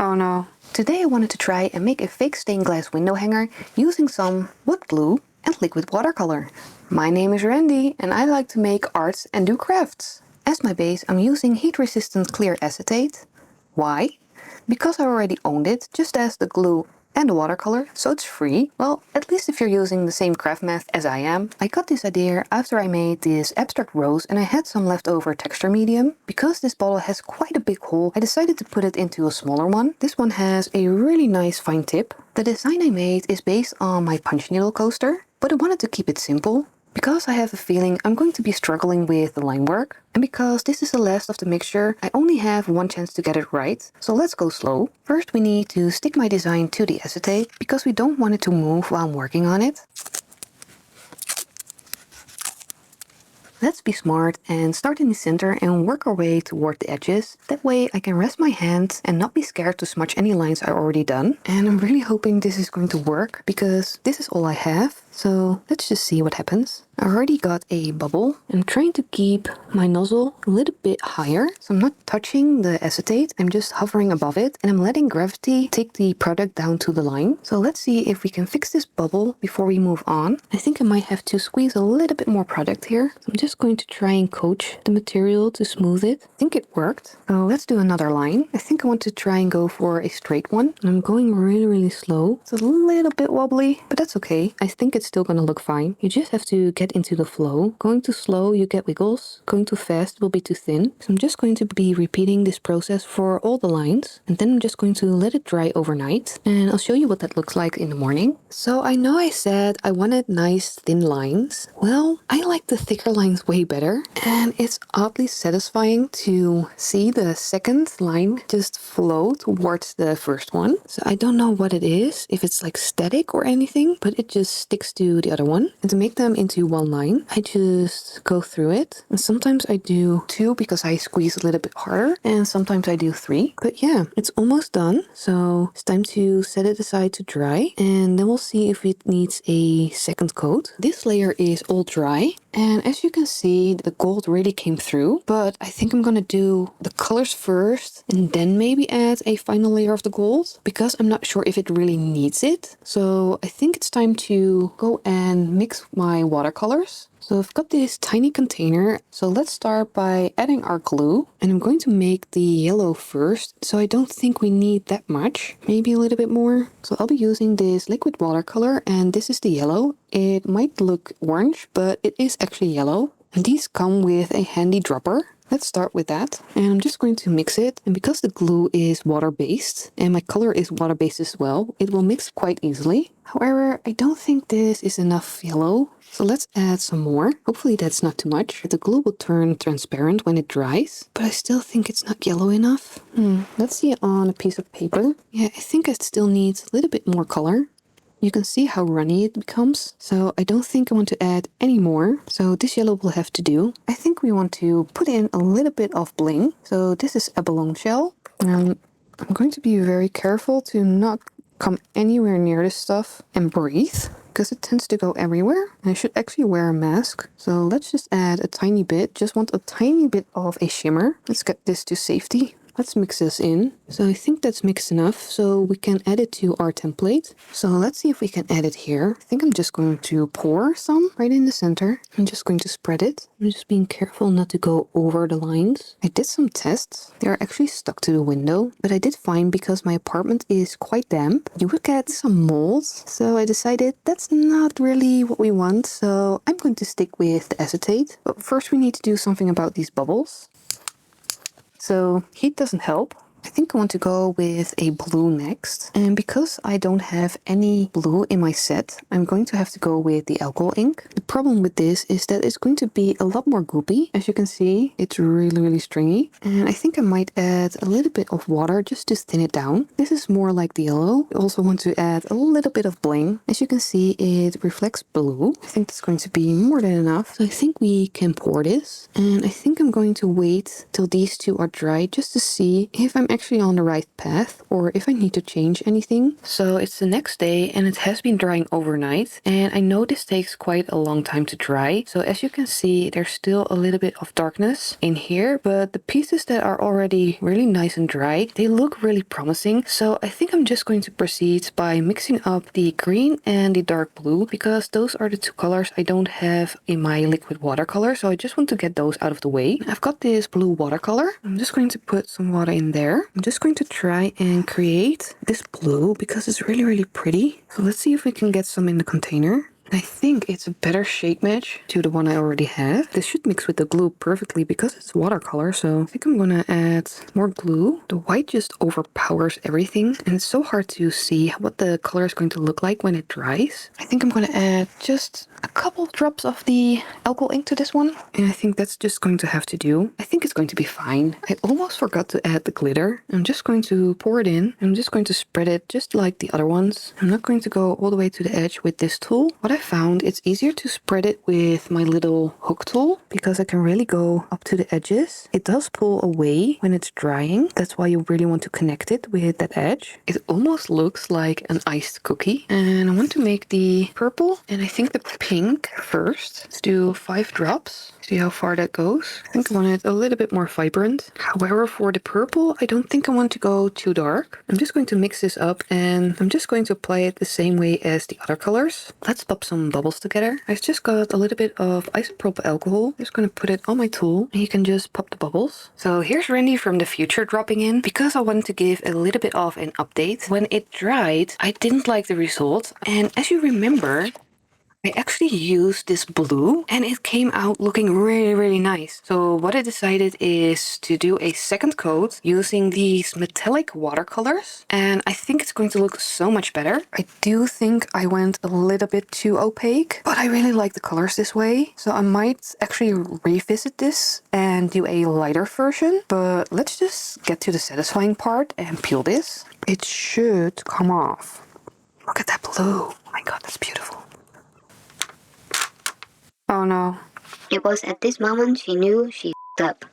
Oh no. Today I wanted to try and make a fake stained glass window hanger using some wood glue and liquid watercolor. My name is Randy and I like to make arts and do crafts. As my base I'm using heat resistant clear acetate. Why? Because I already owned it, just as the glue and the watercolor, so it's free. Well, at least if you're using the same craft math as I am. I got this idea after I made this abstract rose and I had some leftover texture medium. Because this bottle has quite a big hole, I decided to put it into a smaller one. This one has a really nice fine tip. The design I made is based on my punch needle coaster, but I wanted to keep it simple. Because I have a feeling I'm going to be struggling with the line work, and because this is the last of the mixture, I only have one chance to get it right, so let's go slow. First we need to stick my design to the acetate, because we don't want it to move while I'm working on it. Let's be smart and start in the center and work our way toward the edges. That way I can rest my hands and not be scared to smudge any lines I already done. And I'm really hoping this is going to work, because this is all I have. So let's just see what happens. I already got a bubble. I'm trying to keep my nozzle a little bit higher. So I'm not touching the acetate, I'm just hovering above it and I'm letting gravity take the product down to the line. So let's see if we can fix this bubble before we move on. I think I might have to squeeze a little bit more product here. So I'm just going to try and coach the material to smooth it. I think it worked. So let's do another line. I think I want to try and go for a straight one. I'm going really slow. It's a little bit wobbly, but that's okay. I think it's still gonna look fine. You just have to get into the flow. Going too slow, you get wiggles. Going too fast will be too thin. So I'm just going to be repeating this process for all the lines. And then I'm just going to let it dry overnight. And I'll show you what that looks like in the morning. So I know I said I wanted nice thin lines. Well, I like the thicker lines way better. And it's oddly satisfying to see the second line just flow towards the first one. So I don't know what it is, if it's like static or anything, but it just sticks to the other one. And to make them into one line, I just go through it. And sometimes I do 2 because I squeeze a little bit harder, and sometimes I do 3. But yeah, it's almost done. So it's time to set it aside to dry, and then we'll see if it needs a second coat. This layer is all dry, and as you can see, the gold really came through, but I think I'm gonna do the colors first and then maybe add a final layer of the gold, because I'm not sure if it really needs it. So I think it's time to go and mix my watercolors. So I've got this tiny container. So let's start by adding our glue, and I'm going to make the yellow first. So I don't think we need that much, maybe a little bit more. So I'll be using this liquid watercolor, and this is the yellow. It might look orange, but it is actually yellow. And these come with a handy dropper. Let's start with that. And I'm just going to mix it. And because the glue is water-based and my color is water-based as well, it will mix quite easily. However, I don't think this is enough yellow. So let's add some more. Hopefully that's not too much. The glue will turn transparent when it dries, but I still think it's not yellow enough. Let's see it on a piece of paper. Yeah, I think it still needs a little bit more color. You can see how runny it becomes, so I don't think I want to add any more. So this yellow will have to do. I think we want to put in a little bit of bling. So this is abalone shell. I'm going to be very careful to not come anywhere near this stuff and breathe, because it tends to go everywhere. And I should actually wear a mask. So let's just add a tiny bit. Just want a tiny bit of a shimmer. Let's get this to safety. Let's mix this in. So I think that's mixed enough, so we can add it to our template. So let's see if we can add it here. I think I'm just going to pour some right in the center. I'm just going to spread it. I'm just being careful not to go over the lines. I did some tests. They're actually stuck to the window, but I did find, because my apartment is quite damp, you would get some molds. So I decided that's not really what we want, so I'm going to stick with the acetate. But first we need to do something about these bubbles. So heat doesn't help. I think I want to go with a blue next. And because I don't have any blue in my set, I'm going to have to go with the alcohol ink. The problem with this is that it's going to be a lot more goopy. As you can see, it's really stringy. And I think I might add a little bit of water just to thin it down. This is more like the yellow. I also want to add a little bit of bling. As you can see, it reflects blue. I think that's going to be more than enough. So I think we can pour this. And I think I'm going to wait till these two are dry just to see if I'm actually actually on the right path or if I need to change anything. So it's the next day and it has been drying overnight, and I know this takes quite a long time to dry. So as you can see, there's still a little bit of darkness in here, but the pieces that are already really nice and dry, they look really promising. So I think I'm just going to proceed by mixing up the green and the dark blue, because those are the two colors I don't have in my liquid watercolor. So I just want to get those out of the way. I've got this blue watercolor. I'm just going to put some water in there. I'm just going to try and create this blue because it's really, really pretty. So let's see if we can get some in the container. I think it's a better shade match to the one I already have. This should mix with the glue perfectly because it's watercolor, so I think I'm gonna add more glue. The white just overpowers everything, and it's so hard to see what the color is going to look like when it dries. I think I'm gonna add just a couple drops of the alcohol ink to this one, and I think that's just going to have to do. I think it's going to be fine. I almost forgot to add the glitter. I'm just going to pour it in. I'm just going to spread it just like the other ones. I'm not going to go all the way to the edge with this tool. What I found, it's easier to spread it with my little hook tool because I can really go up to the edges. It does pull away when it's drying. That's why you really want to connect it with that edge. It almost looks like an iced cookie. And I want to make the purple and I think the pink first. Let's do 5 drops. See how far that goes. I think I want it a little bit more vibrant. However, for the purple, I don't think I want to go too dark. I'm just going to mix this up and I'm just going to apply it the same way as the other colors. Let's pop some bubbles together. I've just got a little bit of isopropyl alcohol. I'm just going to put it on my tool and you can just pop the bubbles. So here's Randy from the future dropping in because I wanted to give a little bit of an update. When it dried, I didn't like the result. And as you remember, I actually used this blue and it came out looking really, really nice. So what I decided is to do a second coat using these metallic watercolors. And I think it's going to look so much better. I do think I went a little bit too opaque, but I really like the colors this way. So I might actually revisit this and do a lighter version. But let's just get to the satisfying part and peel this. It should come off. Look at that blue. Oh my God, that's beautiful. Oh no. It was at this moment she knew she f***ed up.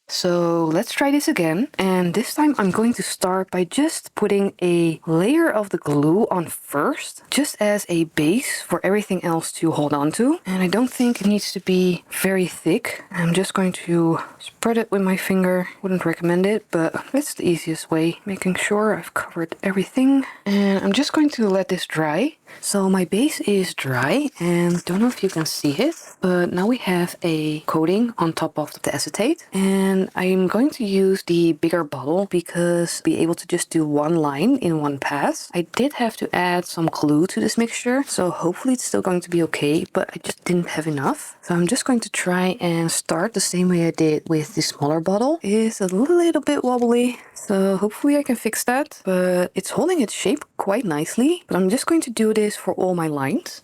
So let's try this again. And this time I'm going to start by just putting a layer of the glue on first, just as a base for everything else to hold on to. And I don't think it needs to be very thick. I'm just going to spread it with my finger. Wouldn't recommend it, but that's the easiest way, making sure I've covered everything. And I'm just going to let this dry. So my base is dry and don't know if you can see it, but now we have a coating on top of the acetate. And I'm going to use the bigger bottle because I'll be able to just do one line in one pass. I did have to add some glue to this mixture, so hopefully it's still going to be okay, but I just didn't have enough. So I'm just going to try and start the same way I did with the smaller bottle. It's a little bit wobbly, so hopefully I can fix that, but it's holding its shape quite nicely. But I'm just going to do this for all my lines.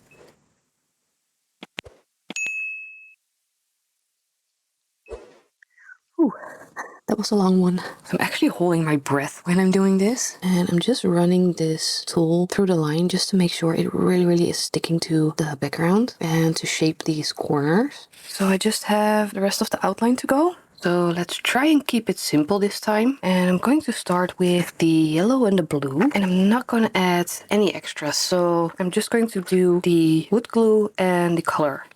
Whew, that was a long one. I'm actually holding my breath when I'm doing this, and I'm just running this tool through the line just to make sure it really is sticking to the background and to shape these corners. So I just have the rest of the outline to go. So let's try and keep it simple this time. And I'm going to start with the yellow and the blue. And I'm not going to add any extras. So I'm just going to do the wood glue and the color.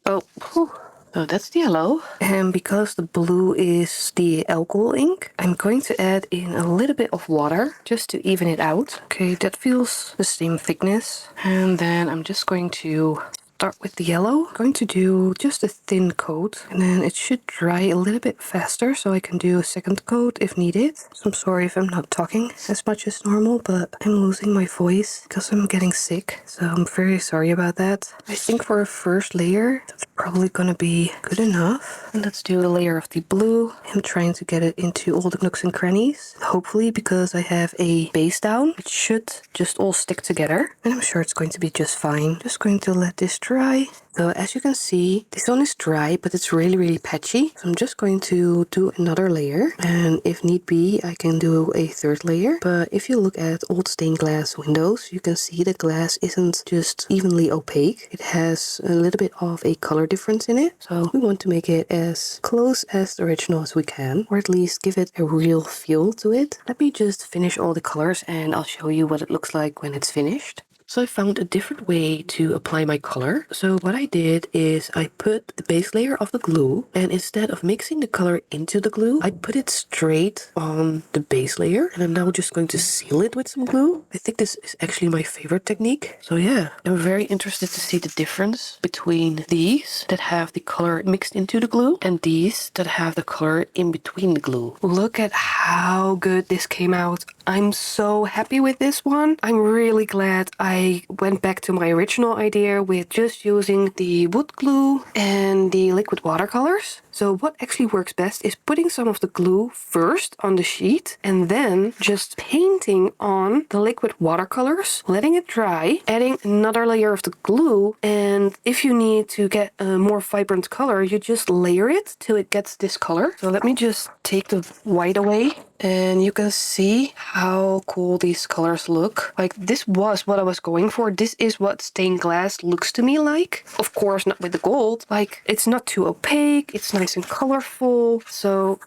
Oh, whew. So that's the yellow. And because the blue is the alcohol ink, I'm going to add in a little bit of water just to even it out. Okay, that feels the same thickness. And then I'm just going to start with the yellow. I'm going to do just a thin coat and then it should dry a little bit faster so I can do a second coat if needed. So I'm sorry if I'm not talking as much as normal, but I'm losing my voice because I'm getting sick. So I'm very sorry about that. I think for a first layer, that's probably gonna be good enough. And let's do a layer of the blue. I'm trying to get it into all the nooks and crannies. Hopefully, because I have a base down, it should just all stick together. And I'm sure it's going to be just fine. Just going to let this dry. So as you can see, this one is dry, but it's really, really patchy. So I'm just going to do another layer. And if need be, I can do a third layer. But if you look at old stained glass windows, you can see the glass isn't just evenly opaque. It has a little bit of a color difference in it. So we want to make it as close as the original as we can, or at least give it a real feel to it. Let me just finish all the colors and I'll show you what it looks like when it's finished. So I found a different way to apply my color. So what I did is I put the base layer of the glue, and instead of mixing the color into the glue, I put it straight on the base layer, and I'm now just going to seal it with some glue. I think this is actually my favorite technique. So yeah, I'm very interested to see the difference between these that have the color mixed into the glue and these that have the color in between the glue. Look at how good this came out. I'm so happy with this one. I'm really glad I went back to my original idea with just using the wood glue and the liquid watercolors. So what actually works best is putting some of the glue first on the sheet and then just painting on the liquid watercolors, letting it dry, adding another layer of the glue, and if you need to get a more vibrant color, you just layer it till it gets this color. So let me just take the white away. And you can see how cool these colors look. Like, this was what I was going for. This is what stained glass looks to me like. Of course, not with the gold. Like, it's not too opaque. It's nice and colorful. So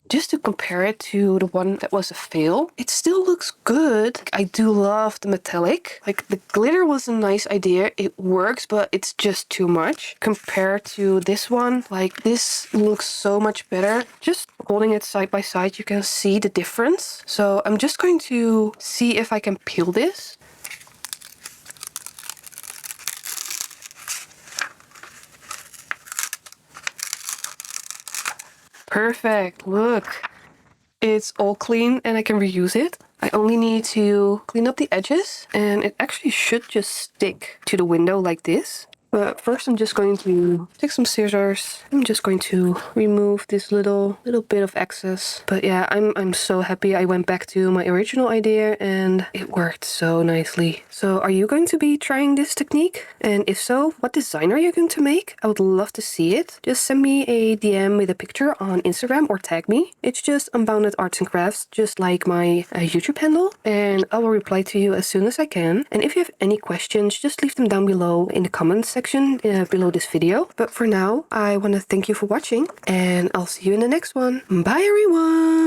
just to compare it to the one that was a fail, it still looks good. I do love the metallic. Like, the glitter was a nice idea. It works, but it's just too much compared to this one. Like, this looks so much better. Just holding it side by side, you can see the difference. So I'm just going to see if I can peel this. Perfect, look. It's all clean and I can reuse it. I only need to clean up the edges and it actually should just stick to the window like this. But first I'm just going to take some scissors. I'm just going to remove this little bit of excess. But yeah, I'm so happy I went back to my original idea and it worked so nicely. So are you going to be trying this technique? And if so, what design are you going to make? I would love to see it. Just send me a DM with a picture on Instagram or tag me. It's just Unbounded Arts and Crafts, just like my YouTube handle. And I will reply to you as soon as I can. And if you have any questions, just leave them down below in the comments section below this video. But for now, I want to thank you for watching and I'll see you in the next one. Bye everyone!